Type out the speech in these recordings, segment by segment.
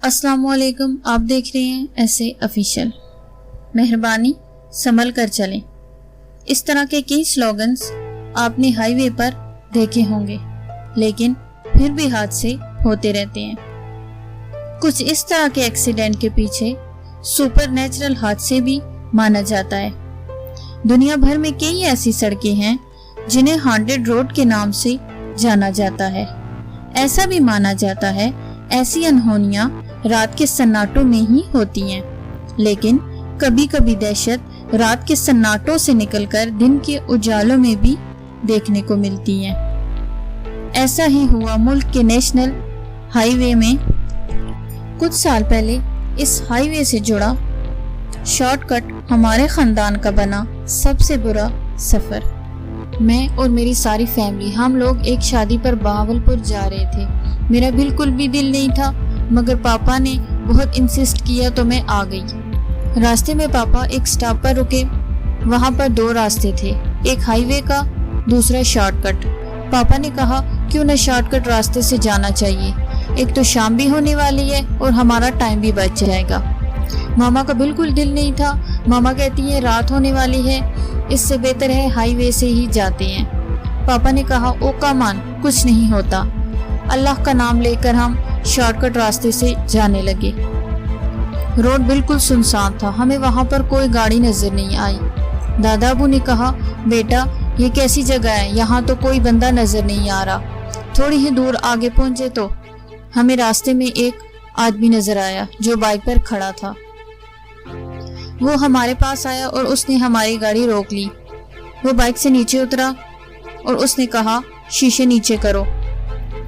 अस्सलाम वालेकुम। आप देख रहे हैं ऐसे ऑफिशियल। मेहरबानी संभल कर चलें। इस तरह के कई स्लोगन्स आपने हाईवे पर देखे होंगे, लेकिन फिर भी हादसे होते रहते हैं। कुछ इस तरह के एक्सीडेंट के पीछे सुपर नेचुरल हादसे भी माना जाता है। दुनिया भर में कई ऐसी सड़कें हैं जिन्हें हॉन्टेड रोड के नाम से जाना जाता है। ऐसा भी माना जाता है ऐसी अनहोनियां रात के सन्नाटों में ही होती हैं, लेकिन कभी कभी दहशत रात के सन्नाटों से निकलकर दिन के उजालों में भी देखने को मिलती हैं। ऐसा ही हुआ मुल्क के नेशनल हाईवे में। कुछ साल पहले इस हाईवे से जुड़ा शॉर्टकट हमारे खानदान का बना सबसे बुरा सफर। मैं और मेरी सारी फैमिली, हम लोग एक शादी पर बहावलपुर जा रहे थे। मेरा बिल्कुल भी दिल नहीं था, मगर पापा ने बहुत इंसिस्ट किया तो मैं आ गई। रास्ते में पापा एक स्टॉप पर रुके। वहाँ पर दो रास्ते थे, एक हाईवे का, दूसरा शॉर्टकट। पापा ने कहा क्यों न शॉर्टकट रास्ते से जाना चाहिए, एक तो शाम भी होने वाली है और हमारा टाइम भी बच जाएगा। मामा का बिल्कुल दिल नहीं था। मामा कहती है रात होने वाली है, इससे बेहतर है हाईवे से ही जाते हैं। पापा ने कहा ओ कमान, कुछ नहीं होता। अल्लाह का नाम लेकर हम शॉर्टकट रास्ते से जाने लगे। रोड बिल्कुल सुनसान था, हमें वहाँ पर कोई गाड़ी नजर नहीं आई। दादा अबू ने कहा बेटा ये कैसी जगह है, यहाँ तो कोई बंदा नजर नहीं आ रहा। थोड़ी ही दूर आगे पहुंचे तो हमें रास्ते में एक आदमी नजर आया जो बाइक पर खड़ा था। वो हमारे पास आया और उसने हमारी गाड़ी रोक ली। वो बाइक से नीचे उतरा और उसने कहा शीशे नीचे करो।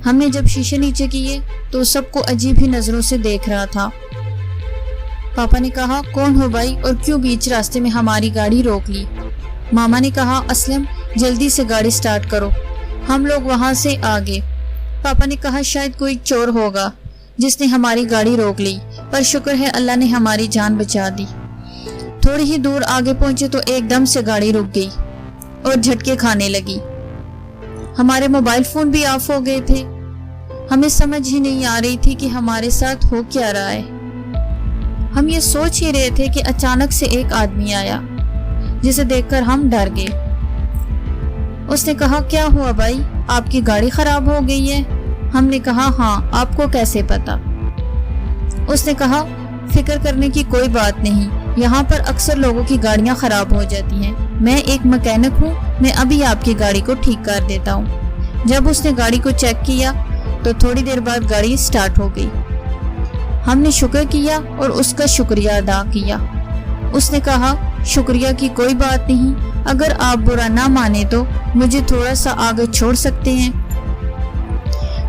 हमने जब शीशे नीचे किए तो सबको अजीब ही नजरों से देख रहा था। पापा ने कहा कौन हो भाई और क्यों बीच रास्ते में हमारी गाड़ी रोक ली। मामा ने कहा असलम जल्दी से गाड़ी स्टार्ट करो। हम लोग वहां से आ गए। पापा ने कहा शायद कोई चोर होगा जिसने हमारी गाड़ी रोक ली, पर शुक्र है अल्लाह ने हमारी जान बचा दी। थोड़ी ही दूर आगे पहुंचे तो एकदम से गाड़ी रुक गई और झटके खाने लगी। हमारे मोबाइल फोन भी ऑफ हो गए थे। हमें समझ ही नहीं आ रही थी कि हमारे साथ हो क्या रहा है। हम ये सोच ही रहे थे कि अचानक से एक आदमी आया जिसे देखकर हम डर गए। उसने कहा क्या हुआ भाई, आपकी गाड़ी खराब हो गई है। हमने कहा हाँ, आपको कैसे पता। उसने कहा फिक्र करने की कोई बात नहीं, यहाँ पर अक्सर लोगों की गाड़ियाँ खराब हो जाती हैं। मैं एक मैकेनिक हूँ, मैं अभी आपकी गाड़ी को ठीक कर देता हूँ। जब उसने गाड़ी को चेक किया तो थोड़ी देर बाद गाड़ी स्टार्ट हो गई। हमने शुक्र किया और उसका शुक्रिया अदा किया। उसने कहा शुक्रिया की कोई बात नहीं, अगर आप बुरा ना माने तो मुझे थोड़ा सा आगे छोड़ सकते हैं।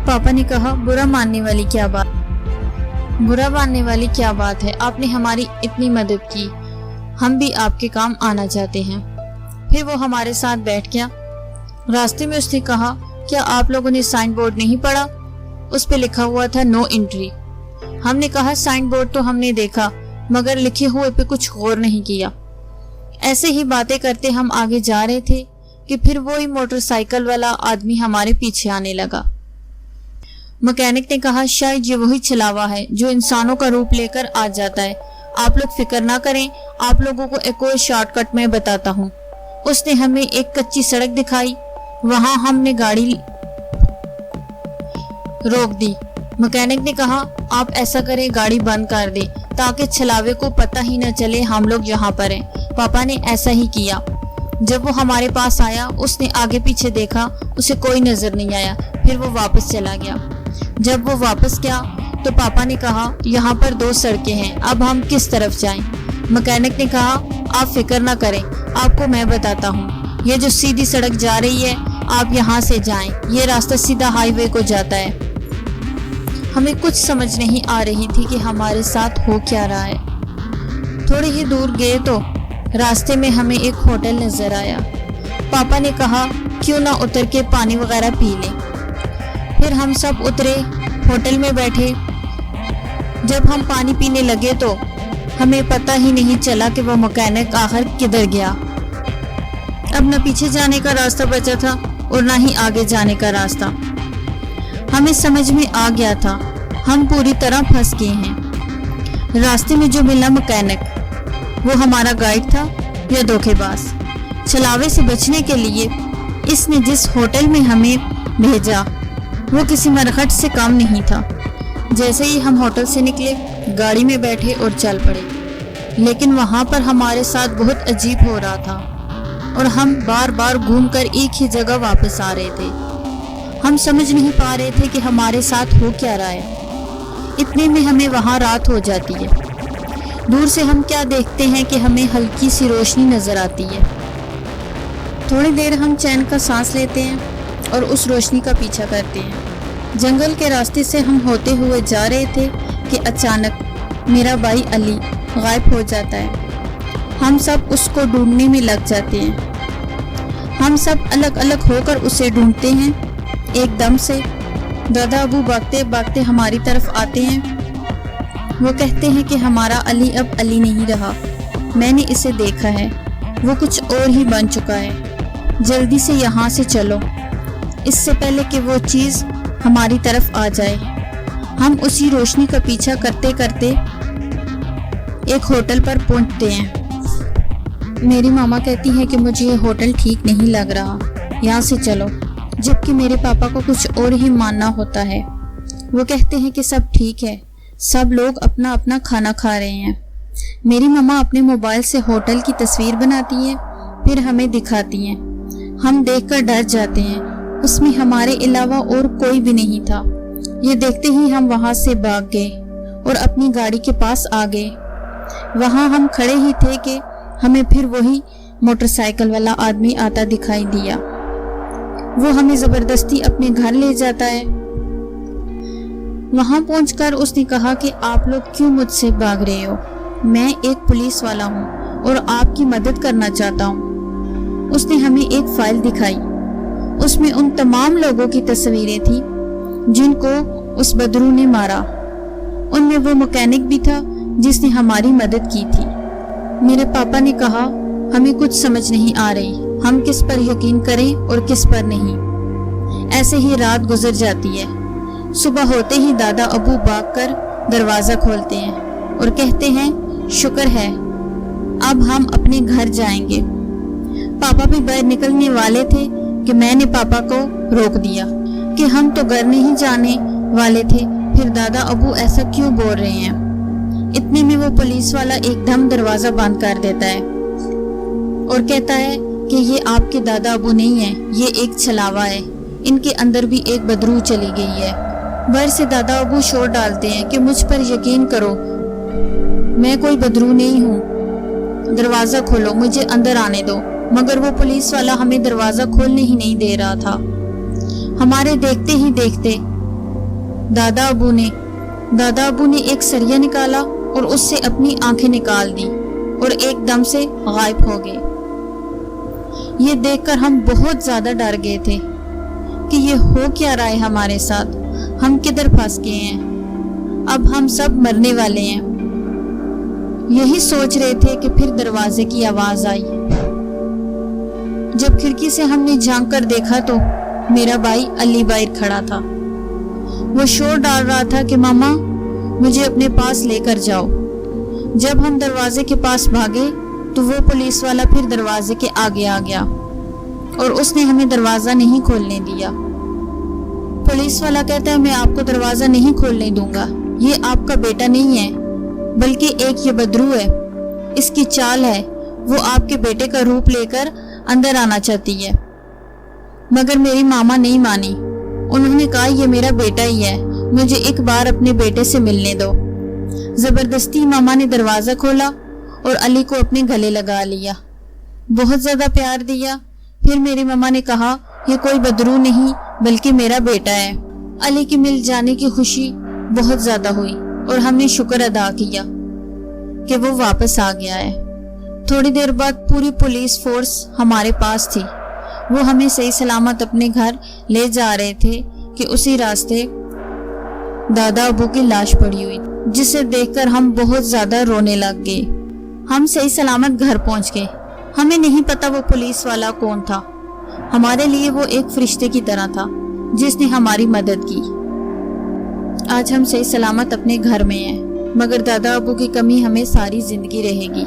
पापा ने कहा बुरा मानने वाली क्या बात है, आपने हमारी इतनी मदद की, हम भी आपके काम आना चाहते हैं। फिर वो हमारे साथ बैठ गया। रास्ते में उसने कहा क्या आप लोगों ने साइन बोर्ड नहीं पढ़ा, उस पे लिखा हुआ था नो एंट्री। हमने कहा साइन बोर्ड तो हमने देखा मगर लिखे हुए पे कुछ गौर नहीं किया। ऐसे ही बातें करते हम आगे जा रहे थे कि फिर वही मोटरसाइकिल वाला आदमी हमारे पीछे आने लगा। मैकेनिक ने कहा शायद ये वही छलावा है जो इंसानों का रूप लेकर आ जाता है। आप लोग फिक्र ना करें, आप लोगों को एक और शॉर्टकट में बताता हूँ। उसने हमें एक कच्ची सड़क दिखाई, वहां हमने गाड़ी रोक दी। मैकेनिक ने कहा आप ऐसा करें गाड़ी बंद कर दे ताकि छलावे को पता ही न चले हम लोग यहाँ पर हैं। पापा ने ऐसा ही किया। जब वो हमारे पास आया उसने आगे पीछे देखा, उसे कोई नजर नहीं आया। फिर वो वापस चला गया। जब वो वापस गया तो पापा ने कहा यहाँ पर दो सड़कें हैं, अब हम किस तरफ जाएं? मैकेनिक ने कहा आप फिक्र ना करें, आपको मैं बताता हूँ। ये जो सीधी सड़क जा रही है आप यहाँ से जाएं, ये रास्ता सीधा हाईवे को जाता है। हमें कुछ समझ नहीं आ रही थी कि हमारे साथ हो क्या रहा है। थोड़ी ही दूर गए तो रास्ते में हमें एक होटल नजर आया। पापा ने कहा क्यों ना उतर के पानी वगैरह पी लें। फिर हम सब उतरे, होटल में बैठे। जब हम पानी पीने लगे तो हमें पता ही नहीं चला कि वो मैकेनिक आखिर किधर गया। अब न पीछे जाने का रास्ता बचा था और न ही आगे जाने का रास्ता। हमें समझ में आ गया था ہم پوری طرح پھنس گئے ہیں۔ راستے میں جو ملا مکینک، وہ ہمارا گائیڈ تھا یا دھوکے باز؟ چھلاوے سے بچنے کے لیے اس نے جس ہوٹل میں ہمیں بھیجا وہ کسی مرغٹ سے کم نہیں تھا۔ جیسے ہی ہم ہوٹل سے نکلے، گاڑی میں بیٹھے اور چل پڑے، لیکن وہاں پر ہمارے ساتھ بہت عجیب ہو رہا تھا اور ہم بار بار گھوم کر ایک ہی جگہ واپس آ رہے تھے۔ ہم سمجھ نہیں پا رہے تھے کہ ہمارے ساتھ ہو کیا رہا ہے۔ اتنے میں ہمیں وہاں رات ہو جاتی ہے۔ دور سے ہم کیا دیکھتے ہیں کہ ہمیں ہلکی سی روشنی نظر آتی ہے۔ تھوڑی دیر ہم چین کا سانس لیتے ہیں اور اس روشنی کا پیچھا کرتے ہیں۔ جنگل کے راستے سے ہم ہوتے ہوئے جا رہے تھے کہ اچانک میرا بھائی علی غائب ہو جاتا ہے۔ ہم سب اس کو ڈھونڈنے میں لگ جاتے ہیں۔ ہم سب الگ الگ ہو کر اسے ڈھونڈتے ہیں۔ ایک دم سے دادا ابو بھاگتے بھاگتے ہماری طرف آتے ہیں۔ وہ کہتے ہیں کہ ہمارا علی اب علی نہیں رہا، میں نے اسے دیکھا ہے، وہ کچھ اور ہی بن چکا ہے، جلدی سے یہاں سے چلو، اس سے پہلے کہ وہ چیز ہماری طرف آ جائے۔ ہم اسی روشنی کا پیچھا کرتے کرتے ایک ہوٹل پر پہنچتے ہیں۔ میری ماما کہتی ہے کہ مجھے یہ ہوٹل ٹھیک نہیں لگ رہا، یہاں سے چلو، جبکہ میرے پاپا کو کچھ اور ہی ماننا ہوتا ہے۔ وہ کہتے ہیں کہ سب ٹھیک ہے، سب لوگ اپنا اپنا کھانا کھا رہے ہیں۔ میری ماما اپنے موبائل سے ہوٹل کی تصویر بناتی ہے، پھر ہمیں دکھاتی ہیں۔ ہم دیکھ کر ڈر جاتے ہیں، اس میں ہمارے علاوہ اور کوئی بھی نہیں تھا۔ یہ دیکھتے ہی ہم وہاں سے بھاگ گئے اور اپنی گاڑی کے پاس آ گئے۔ وہاں ہم کھڑے ہی تھے کہ ہمیں پھر وہی موٹر سائیکل والا آدمی آتا دکھائی دیا۔ وہ ہمیں زبردستی اپنے گھر لے جاتا ہے۔ وہاں پہنچ کر اس نے کہا کہ آپ لوگ کیوں مجھ سے بھاگ رہے ہو؟ میں ایک پولیس والا ہوں اور آپ کی مدد کرنا چاہتا ہوں۔ اس نے ہمیں ایک فائل دکھائی، اس میں ان تمام لوگوں کی تصویریں تھیں جن کو اس بدرو نے مارا۔ ان میں وہ مکینک بھی تھا جس نے ہماری مدد کی تھی۔ میرے پاپا نے کہا ہمیں کچھ سمجھ نہیں آ رہی، ہم کس پر یقین کریں اور کس پر نہیں۔ ایسے ہی رات گزر جاتی ہے۔ صبح ہوتے ہی دادا ابو بھاگ کر دروازہ کھولتے ہیں اور کہتے ہیں شکر ہے اب ہم اپنے گھر جائیں گے۔ پاپا بھی باہر نکلنے والے تھے کہ میں نے پاپا کو روک دیا کہ ہم تو گھر نہیں جانے والے تھے، پھر دادا ابو ایسا کیوں بول رہے ہیں؟ اتنے میں وہ پولیس والا ایک دم دروازہ بند کر دیتا ہے اور کہتا ہے کہ یہ آپ کے دادا ابو نہیں ہیں، یہ ایک چھلاوا ہے، ان کے اندر بھی ایک بدرو چلی گئی ہے۔ باہر سے دادا ابو شور ڈالتے ہیں کہ مجھ پر یقین کرو، میں کوئی بدرو نہیں ہوں، دروازہ کھولو، مجھے اندر آنے دو۔ مگر وہ پولیس والا ہمیں دروازہ کھولنے ہی نہیں دے رہا تھا۔ ہمارے دیکھتے ہی دیکھتے دادا ابو نے ایک سریا نکالا اور اس سے اپنی آنکھیں نکال دی اور ایک دم سے غائب ہو گئے۔ یہ دیکھ کر ہم بہت زیادہ ڈر گئے تھے کہ یہ ہو کیا رہا ہے ہمارے ساتھ، ہم کدھر پھنس گئے ہیں، اب ہم سب مرنے والے ہیں۔ یہی سوچ رہے تھے کہ پھر دروازے کی آواز آئی۔ جب کھڑکی سے ہم نے جھانک کر دیکھا تو میرا بھائی علی باہر کھڑا تھا۔ وہ شور ڈال رہا تھا کہ ماما مجھے اپنے پاس لے کر جاؤ۔ جب ہم دروازے کے پاس بھاگے تو وہ پولیس والا پھر دروازے کے آگے آ گیا اور اس نے ہمیں دروازہ نہیں کھولنے دیا۔ پولیس والا کہتا ہے میں آپ کو دروازہ نہیں کھولنے دوں گا، یہ آپ کا بیٹا نہیں ہے بلکہ ایک یہ بدرو ہے، اس کی چال ہے، وہ آپ کے بیٹے کا روپ لے کر اندر آنا چاہتی ہے۔ مگر میری ماما نہیں مانی، انہوں نے کہا یہ میرا بیٹا ہی ہے، مجھے ایک بار اپنے بیٹے سے ملنے دو۔ زبردستی ماما نے دروازہ کھولا اور علی کو اپنے گلے لگا لیا، بہت زیادہ پیار دیا۔ پھر میری ماما نے کہا یہ کوئی بدرو نہیں بلکہ میرا بیٹا ہے۔ علی کے مل جانے کی خوشی بہت زیادہ ہوئی اور ہم نے شکر ادا کیا کہ وہ واپس آ گیا ہے۔ تھوڑی دیر بعد پوری پولیس فورس ہمارے پاس تھی، وہ ہمیں صحیح سلامت اپنے گھر لے جا رہے تھے کہ اسی راستے دادا ابو کی لاش پڑی ہوئی، جسے دیکھ کر ہم بہت زیادہ رونے لگ گئے۔ ہم صحیح سلامت گھر پہنچ گئے۔ ہمیں نہیں پتا وہ پولیس والا کون تھا، ہمارے لیے وہ ایک فرشتے کی طرح تھا جس نے ہماری مدد کی۔ آج ہم صحیح سلامت اپنے گھر میں ہیں، مگر دادا ابو کی کمی ہمیں ساری زندگی رہے گی۔